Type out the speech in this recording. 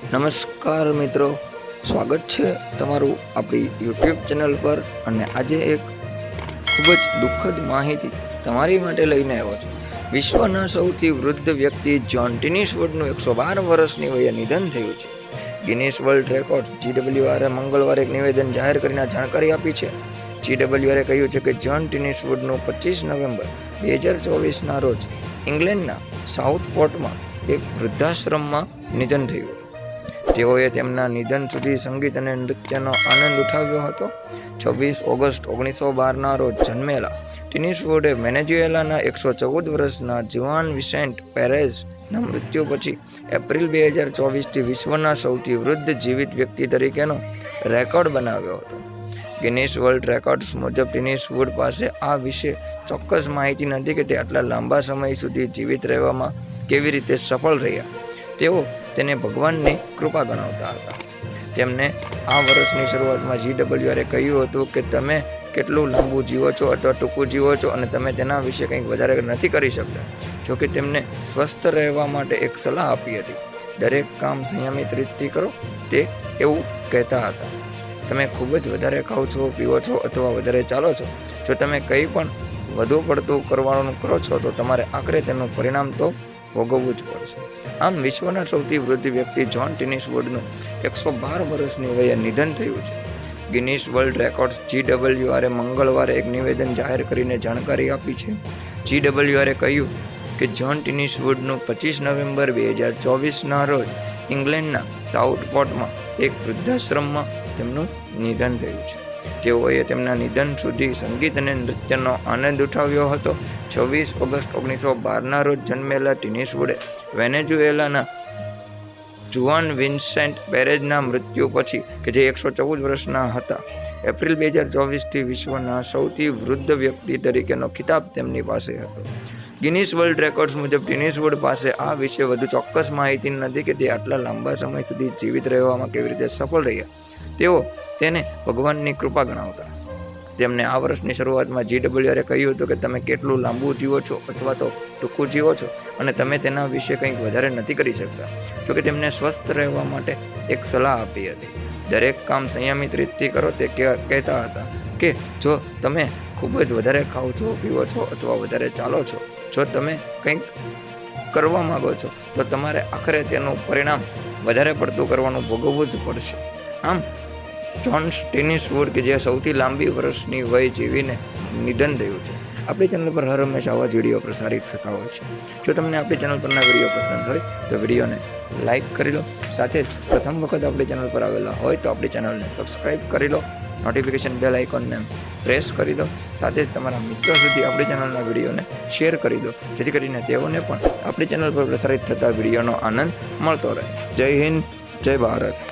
નમસ્કાર મિત્રો, સ્વાગત છે તમારું આપણી યુટ્યુબ ચેનલ પર. અને આજે એક ખૂબ જ દુઃખદ માહિતી તમારી માટે લઈને આવ્યો છું. વિશ્વના સૌથી વૃદ્ધ વ્યક્તિ જ્હોન ટીનીસવુડનું 112 વર્ષની વયે નિધન થયું છે. ગિનીસ વર્લ્ડ રેકોર્ડ GWRએ મંગળવારે એક નિવેદન જાહેર કરીને જાણકારી આપી છે. GWRએ કહ્યું છે કે જ્હોન ટીનીસવુડનું 25 નવેમ્બર 2024ના રોજ ઇંગ્લેન્ડના સાઉથપોર્ટમાં એક વૃદ્ધાશ્રમમાં નિધન થયું. તેઓએ તેમના નિધન સુધી સંગીત અને નૃત્યનો આનંદ ઉઠાવ્યો હતો. 26 ઓગસ્ટ 1912ના રોજ જન્મેલા ટીનીસવુડે વેનેઝુએલાના 114 વર્ષના જુઆન વિસેન્ટ પેરેઝના મૃત્યુ પછી એપ્રિલ 2024થી વિશ્વના સૌથી વૃદ્ધ જીવિત વ્યક્તિ તરીકેનો રેકોર્ડ બનાવ્યો હતો. ગિનીસ વર્લ્ડ રેકોર્ડ્સ મુજબ ટીનીસવુડ પાસે આ વિશે ચોક્કસ માહિતી નથી કે તે આટલા લાંબા સમય સુધી જીવિત રહેવામાં કેવી રીતે સફળ રહ્યા. તેઓ તેને ભગવાનની કૃપા ગણાવતા હતા. તેમને આ વર્ષની શરૂઆતમાં GWRએ કહ્યું હતું કે તમે કેટલું લાંબુ જીવો છો અથવા ટૂંકું જીવો છો અને તમે તેના વિશે કંઈક વધારે નથી કરી શકતા. જોકે તેમને સ્વસ્થ રહેવા માટે એક સલાહ આપી હતી. દરેક કામ સંયમિત રીતથી કરો, તે એવું કહેતા હતા. તમે ખૂબ જ વધારે ખાઓ છો, પીવો છો અથવા વધારે ચાલો છો, જો તમે કંઈ પણ વધુ પડતું કરવાનું કરો છો તો તમારે આખરે તેનું પરિણામ તો ભોગવવું જ પડશે. આમ વિશ્વના સૌથી વૃદ્ધ વ્યક્તિ જ્હોન ટીનીસવુડનું 112 વર્ષની વયે નિધન થયું છે. ગિનીસ વર્લ્ડ રેકોર્ડ્સ GWRએ મંગળવારે એક નિવેદન જાહેર કરીને જાણકારી આપી છે. GWRએ કહ્યું કે જ્હોન ટીનીસવુડનું 25 નવેમ્બર 2024ના રોજ ઇંગ્લેન્ડના સાઉથપોર્ટમાં એક વૃદ્ધાશ્રમમાં તેમનું નિધન થયું છે. તેઓએ તેમના નિધન સુધી સંગીત અને નૃત્યનો આનંદ ઉઠાવ્યો હતો. 26 ઓગસ્ટ 1912ના રોજ જન્મેલા ટીનીસવુડે વેનેઝુએલાના જુઆન વિન્સેન્ટ પેરેઝના મૃત્યુ પછી કે જે 114 વર્ષના હતા, એપ્રિલ 2024થી વિશ્વના સૌથી વૃદ્ધ વ્યક્તિ તરીકેનો ખિતાબ તેમની પાસે હતો. ગિનીસ વર્લ્ડ રેકોર્ડ્સ મુજબ ટીનીસવુડ પાસે આ વિશે વધુ ચોક્કસ માહિતી નથી કે તે આટલા લાંબા સમય સુધી જીવિત રહેવામાં કેવી રીતે સફળ રહ્યા. તેઓ તેને ભગવાનની કૃપા ગણાવતા. તેમને આ વર્ષની શરૂઆતમાં GWRએ કહ્યું હતું કે તમે કેટલું લાંબુ જીવો છો અથવા તો ટૂંકું જીવો છો અને તમે તેના વિશે કંઈક વધારે નથી કરી શકતા. જોકે તેમને સ્વસ્થ રહેવા માટે એક સલાહ આપી હતી. દરેક કામ સંયમિત રીતથી કરો, તે કહેતા હતા કે જો તમે ખૂબ જ વધારે ખાઓ છો, પીવો છો અથવા વધારે ચાલો છો, જો તમે કંઈક કરવા માગો છો તો તમારે આખરે તેનું પરિણામ વધારે પડતું કરવાનું ભોગવવું જ પડશે. આમ જ્હોન ટીનીસવુડ કે જે સૌથી લાંબી વર્ષની વય જીવીને નિધન થયું છે. આપણી ચેનલ પર હર હંમેશા આવા જ વિડીયો પ્રસારિત થતા હોય છે. જો તમને આપણી ચેનલ પરના વિડીયો પસંદ હોય તો વિડીયોને લાઇક કરી લો. સાથે જ પ્રથમ વખત આપણી ચેનલ પર આવેલા હોય તો આપણી ચેનલને સબસ્ક્રાઈબ કરી લો. નોટિફિકેશન બેલ આઇકોનને પ્રેસ કરી દો. સાથે જ તમારા મિત્રો સુધી આપણી ચેનલના વિડીયોને શેર કરી દો, જેથી કરીને તેઓને પણ આપણી ચેનલ પર પ્રસારિત થતા વિડીયોનો આનંદ મળતો રહે. જય હિન્દ, જય ભારત.